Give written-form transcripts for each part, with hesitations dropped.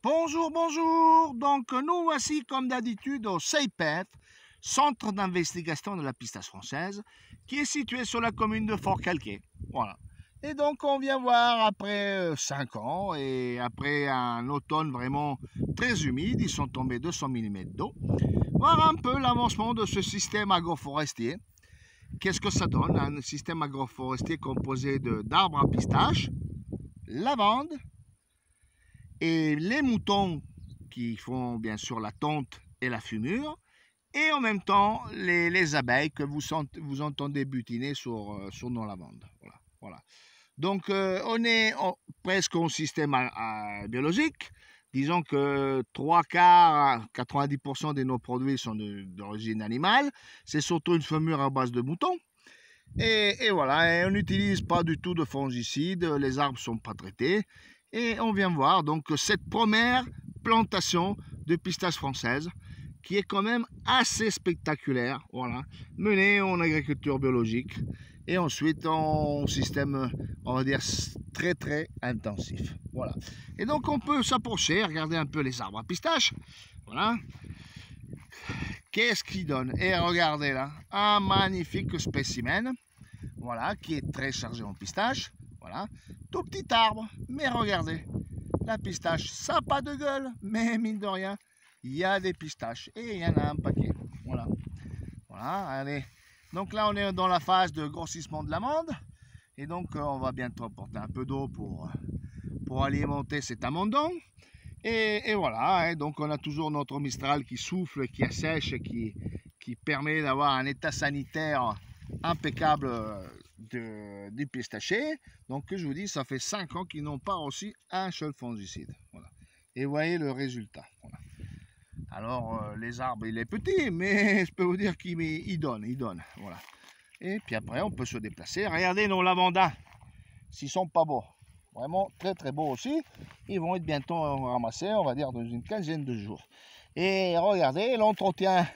Bonjour, bonjour. Donc, nous voici comme d'habitude au CEIPEF, Centre d'investigation de la pistache française, qui est situé sur la commune de Fort-Calquier. Voilà. Et donc, on vient voir après 5 ans et après un automne vraiment très humide, ils sont tombés 200 mm d'eau, voir un peu l'avancement de ce système agroforestier. Qu'est-ce que ça donne? Un système agroforestier composé d'arbres à pistache, lavande, et les moutons qui font bien sûr la tonte et la fumure, et en même temps les abeilles que vous entendez butiner sur nos lavandes. Voilà, voilà. Donc on est presque au système biologique. Disons que 3 quarts, 90% de nos produits sont d'origine animale. C'est surtout une fumure à base de moutons. Et voilà, et on n'utilise pas du tout de fongicides, les arbres ne sont pas traités. Et on vient voir donc cette première plantation de pistaches françaises qui est quand même assez spectaculaire, voilà, menée en agriculture biologique et ensuite en système, on va dire, très intensif. Voilà. Et donc on peut s'approcher, regarder un peu les arbres à pistaches. Voilà. Qu'est-ce qu'ils donnent? Et regardez là, un magnifique spécimen, voilà, qui est très chargé en pistache. Voilà, tout petit arbre, mais regardez, la pistache, ça n'a pas de gueule, mais mine de rien, il y a des pistaches et il y en a un paquet. Voilà, voilà, allez. Donc là, on est dans la phase de grossissement de l'amande et donc on va bientôt apporter un peu d'eau pour alimenter cet amandon. Et voilà, et donc on a toujours notre Mistral qui souffle, qui assèche, qui permet d'avoir un état sanitaire impeccable du pistachier. Donc je vous dis, ça fait 5 ans qu'ils n'ont pas reçu un seul fongicide. Voilà. Et vous voyez le résultat. Voilà. Alors les arbres, il est petit, mais je peux vous dire qu'il donne. Voilà. Et puis après, on peut se déplacer. Regardez nos lavandins, s'ils sont pas beaux. Vraiment très beaux aussi. Ils vont être bientôt ramassés, on va dire, dans une quinzaine de jours. Et regardez, l'entretien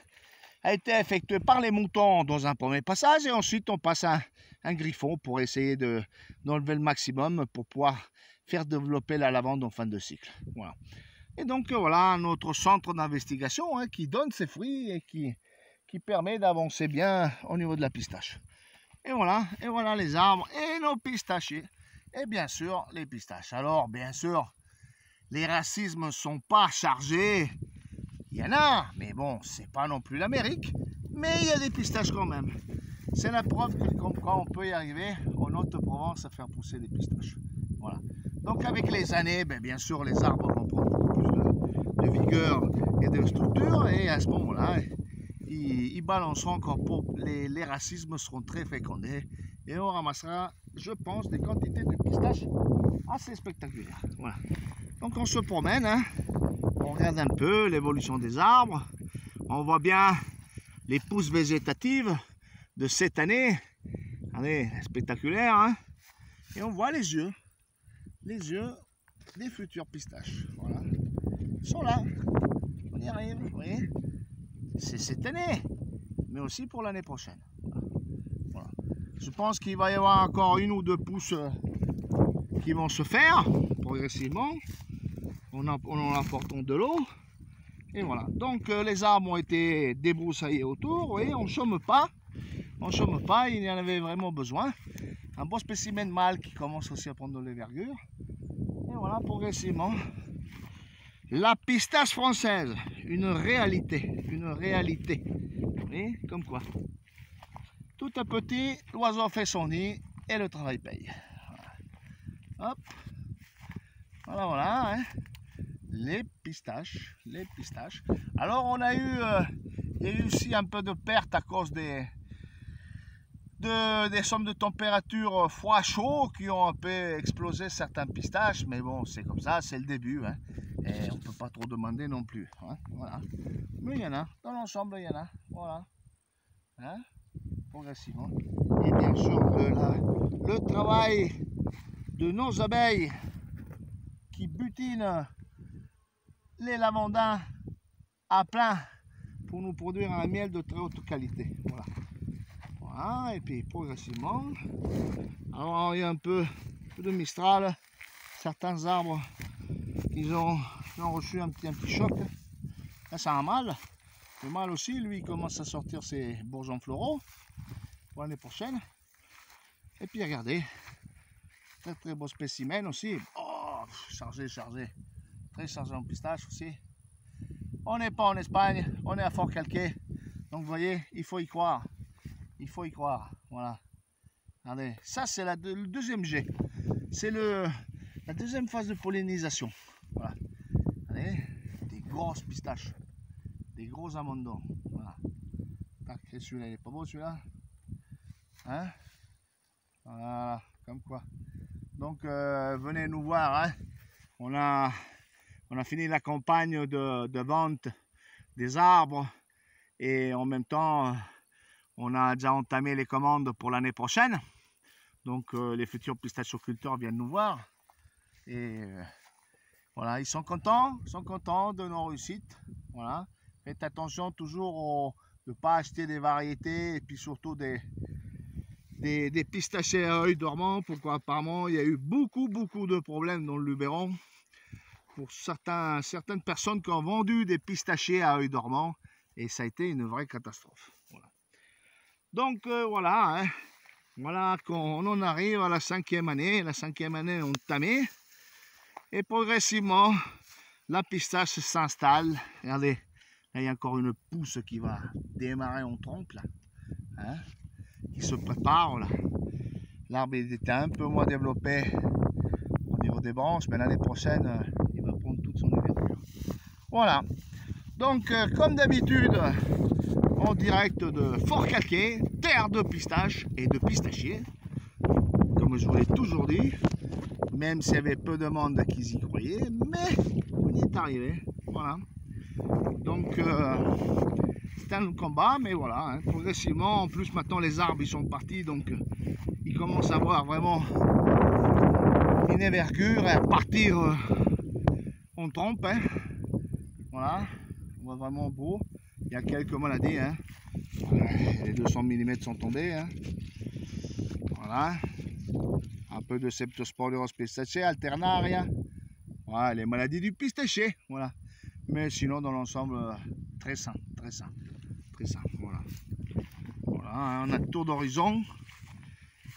a été effectué par les moutons dans un premier passage et ensuite on passe un griffon pour essayer d'enlever le maximum pour pouvoir faire développer la lavande en fin de cycle. Voilà. Et donc voilà notre centre d'investigation qui donne ses fruits et qui permet d'avancer bien au niveau de la pistache. Et voilà les arbres et nos pistachiers. Et bien sûr, les pistaches. Alors, bien sûr, les racismes ne sont pas chargés. Il y en a, mais bon, c'est pas non plus l'Amérique. Mais il y a des pistaches quand même. C'est la preuve que comme quoi on peut y arriver en Haute-Provence à faire pousser des pistaches. Voilà. Donc avec les années, bien sûr, les arbres vont prendre beaucoup plus de vigueur et de structure. Et à ce moment-là, ils balanceront encore pour les racismes seront très fécondés. Et on ramassera, je pense, des quantités de pistaches assez spectaculaires. Voilà. Donc on se promène, on regarde un peu l'évolution des arbres, on voit bien les pousses végétatives de cette année. Allez, spectaculaire, et on voit les yeux des futures pistaches. Voilà. Ils sont là, on y arrive, vous voyez. C'est cette année, mais aussi pour l'année prochaine. Voilà. Je pense qu'il va y avoir encore une ou deux pousses qui vont se faire progressivement en apportant de l'eau. Et voilà. Donc les arbres ont été débroussaillés autour. Et on ne chôme pas. Il y en avait vraiment besoin. Un bon spécimen mâle qui commence aussi à prendre de l'envergure. Et voilà, progressivement. La pistache française, une réalité. Vous voyez, comme quoi. Tout à petit, l'oiseau fait son nid et le travail paye. Voilà. Hop. Voilà, les pistaches. Alors on a eu, il y a eu aussi un peu de perte à cause des sommes de température froid-chaud qui ont un peu explosé certains pistaches, mais bon, c'est comme ça, c'est le début, et on ne peut pas trop demander non plus, voilà. Mais il y en a, dans l'ensemble il y en a, voilà, progressivement. Et bien sûr le travail de nos abeilles qui butinent les lavandins à plein pour nous produire un miel de très haute qualité. Voilà, et puis progressivement, alors il y a un peu de Mistral, certains arbres qu'ils ont reçu un petit choc. Là, c'est un mâle. Le mâle aussi, lui, il commence à sortir ses bourgeons floraux pour l'année prochaine. Et puis, regardez, très beau spécimen aussi. Oh, chargé. Très chargé en pistache aussi. On n'est pas en Espagne, on est à Forcalquier. Donc, vous voyez, il faut y croire. Il faut y croire. Voilà. Regardez, ça, c'est le deuxième jet. C'est la deuxième phase de pollinisation. Voilà. Regardez, des grosses pistaches. Des gros amandons. Voilà. Celui-là, il est pas beau celui-là. Hein? Voilà, comme quoi. Donc venez nous voir. Hein? On a fini la campagne de vente des arbres et en même temps on a déjà entamé les commandes pour l'année prochaine. Donc les futurs pistachoculteurs viennent nous voir et voilà, ils sont contents de nos réussites. Voilà. Faites attention toujours de ne pas acheter des variétés et puis surtout des pistachés à œil dormant. Pourquoi? Apparemment il y a eu beaucoup de problèmes dans le Luberon pour certaines personnes qui ont vendu des pistachés à œil dormant et ça a été une vraie catastrophe. Voilà. Donc voilà, hein. Voilà qu'on en arrive à la 5e année entamée et progressivement la pistache s'installe. Regardez, là il y a encore une pousse qui va démarrer en trompe là, hein, qui se prépare là. L'arbre était un peu moins développé au niveau des branches, mais l'année prochaine il va prendre toute son ouverture. Voilà, donc comme d'habitude en direct de Forcalquier, terre de pistaches et de pistachiers, comme je vous l'ai toujours dit, même s'il y avait peu de monde qui y croyait, mais on y est arrivé. Voilà. Donc c'est un combat, mais voilà, hein, progressivement. En plus maintenant les arbres ils sont partis, donc ils commencent à avoir vraiment une envergure et à partir en trompe. Hein. Voilà, on voit vraiment beau. Il y a quelques maladies, hein. Les 200 mm sont tombés. Hein. Voilà. Un peu de Septosporus pistacea, alternaria. Voilà, les maladies du pistachier. Voilà. Mais sinon, dans l'ensemble, très sain. Voilà. Voilà, hein, on a tour d'horizon.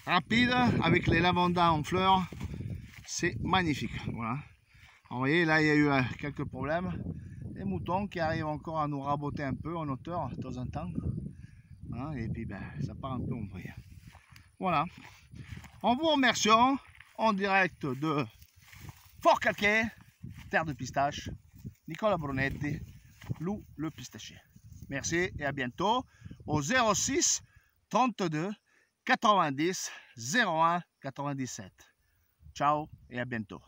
Rapide, avec les lavandas en fleurs. C'est magnifique. Voilà. Alors, vous voyez, là, il y a eu quelques problèmes. Les moutons qui arrivent encore à nous raboter un peu en hauteur de temps en temps. Hein, et puis ben, ça part un peu en vrille. Voilà. En vous remerciant, en direct de Forcalquier, terre de pistache, Nicola Brunetti, Lou le pistachier. Merci et à bientôt au 06 32 90 01 97. Ciao et à bientôt.